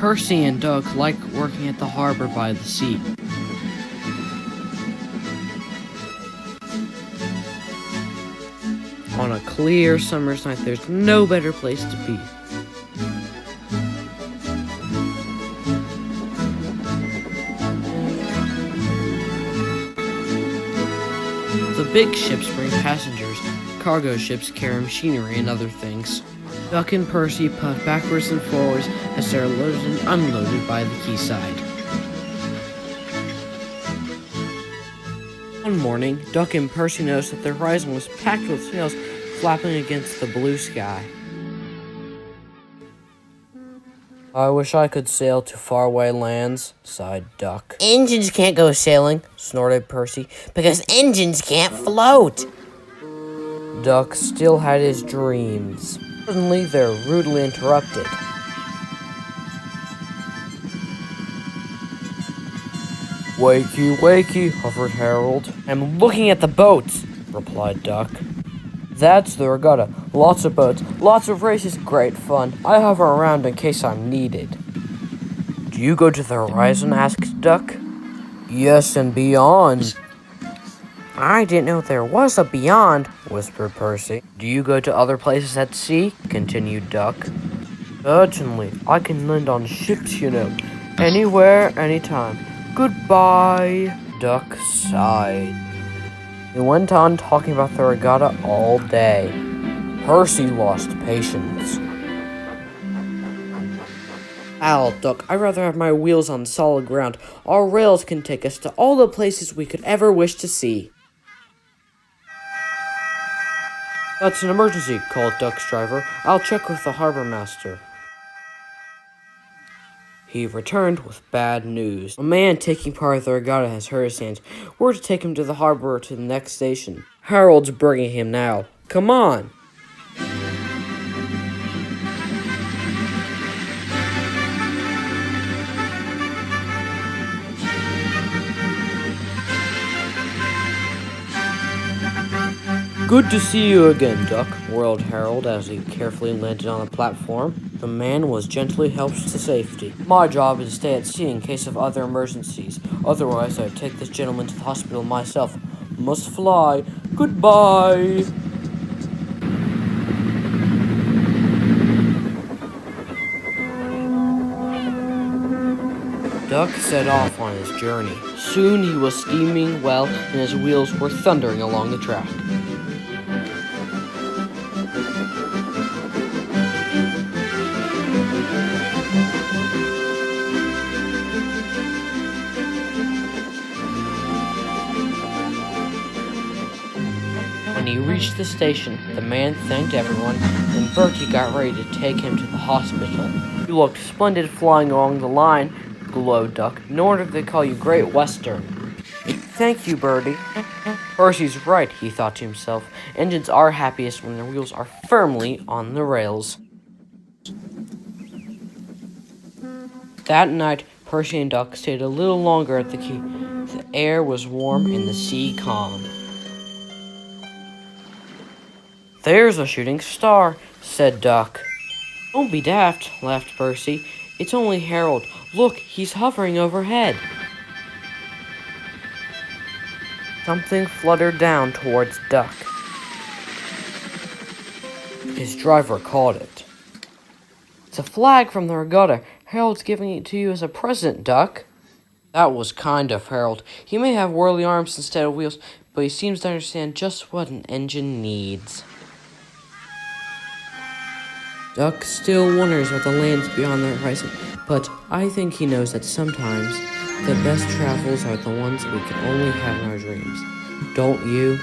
Percy and Duck like working at the harbor by the sea. On a clear summer's night, there's no better place to be. The big ships bring passengers, cargo ships carry machinery and other things. Duck and Percy puff backwards and forwards as they're loaded and unloaded by the quayside. One morning, Duck and Percy noticed that the horizon was packed with sails flapping against the blue sky. I wish I could sail to faraway lands, sighed Duck. Engines can't go sailing, Snorted Percy. because engines can't float. Duck still had his dreams. Suddenly, they're rudely interrupted. Wakey, wakey, hovered Harold. I'm looking at the boats, replied Duck. That's the regatta. Lots of boats, lots of races, great fun. I hover around in case I'm needed. Do you go to the horizon? Asked Duck. Yes, and beyond. I didn't know there was a beyond, whispered Percy. Do you go to other places at sea? Continued Duck. Certainly. I can land on ships, you know. Anywhere, anytime. Goodbye. Duck sighed. He went on talking about the regatta all day. Percy lost patience. Owl, Duck, I'd rather have my wheels on solid ground. Our rails can take us to all the places we could ever wish to see. That's an emergency, called Duck's driver. I'll check with the harbor master. He returned with bad news. A man taking part of the regatta has hurt his hands. We're to take him to the harbor to the next station. Harold's bringing him now. Come on! Good to see you again, Duck, whirled Harold as he carefully landed on the platform. The man was gently helped to safety. My job is to stay at sea in case of other emergencies. Otherwise, I'd take this gentleman to the hospital myself. Must fly. Goodbye. Duck set off on his journey. Soon he was steaming well, and his wheels were thundering along the track. When he reached the station, the man thanked everyone, and Bertie got ready to take him to the hospital. You looked splendid flying along the line, glowed Duck. No wonder they call you Great Western. Thank you, Bertie. Percy's right, he thought to himself. Engines are happiest when their wheels are firmly on the rails. That night, Percy and Duck stayed a little longer at the quay. The air was warm and the sea calm. There's a shooting star, said Duck. Don't be daft, laughed Percy. It's only Harold. Look, he's hovering overhead. Something fluttered down towards Duck. His driver caught it. It's a flag from the regatta. Harold's giving it to you as a present, Duck. That was kind of Harold. He may have whirly arms instead of wheels, but he seems to understand just what an engine needs. Duck still wonders what the lands beyond the horizon, but I think he knows that sometimes the best travels are the ones we can only have in our dreams. Don't you?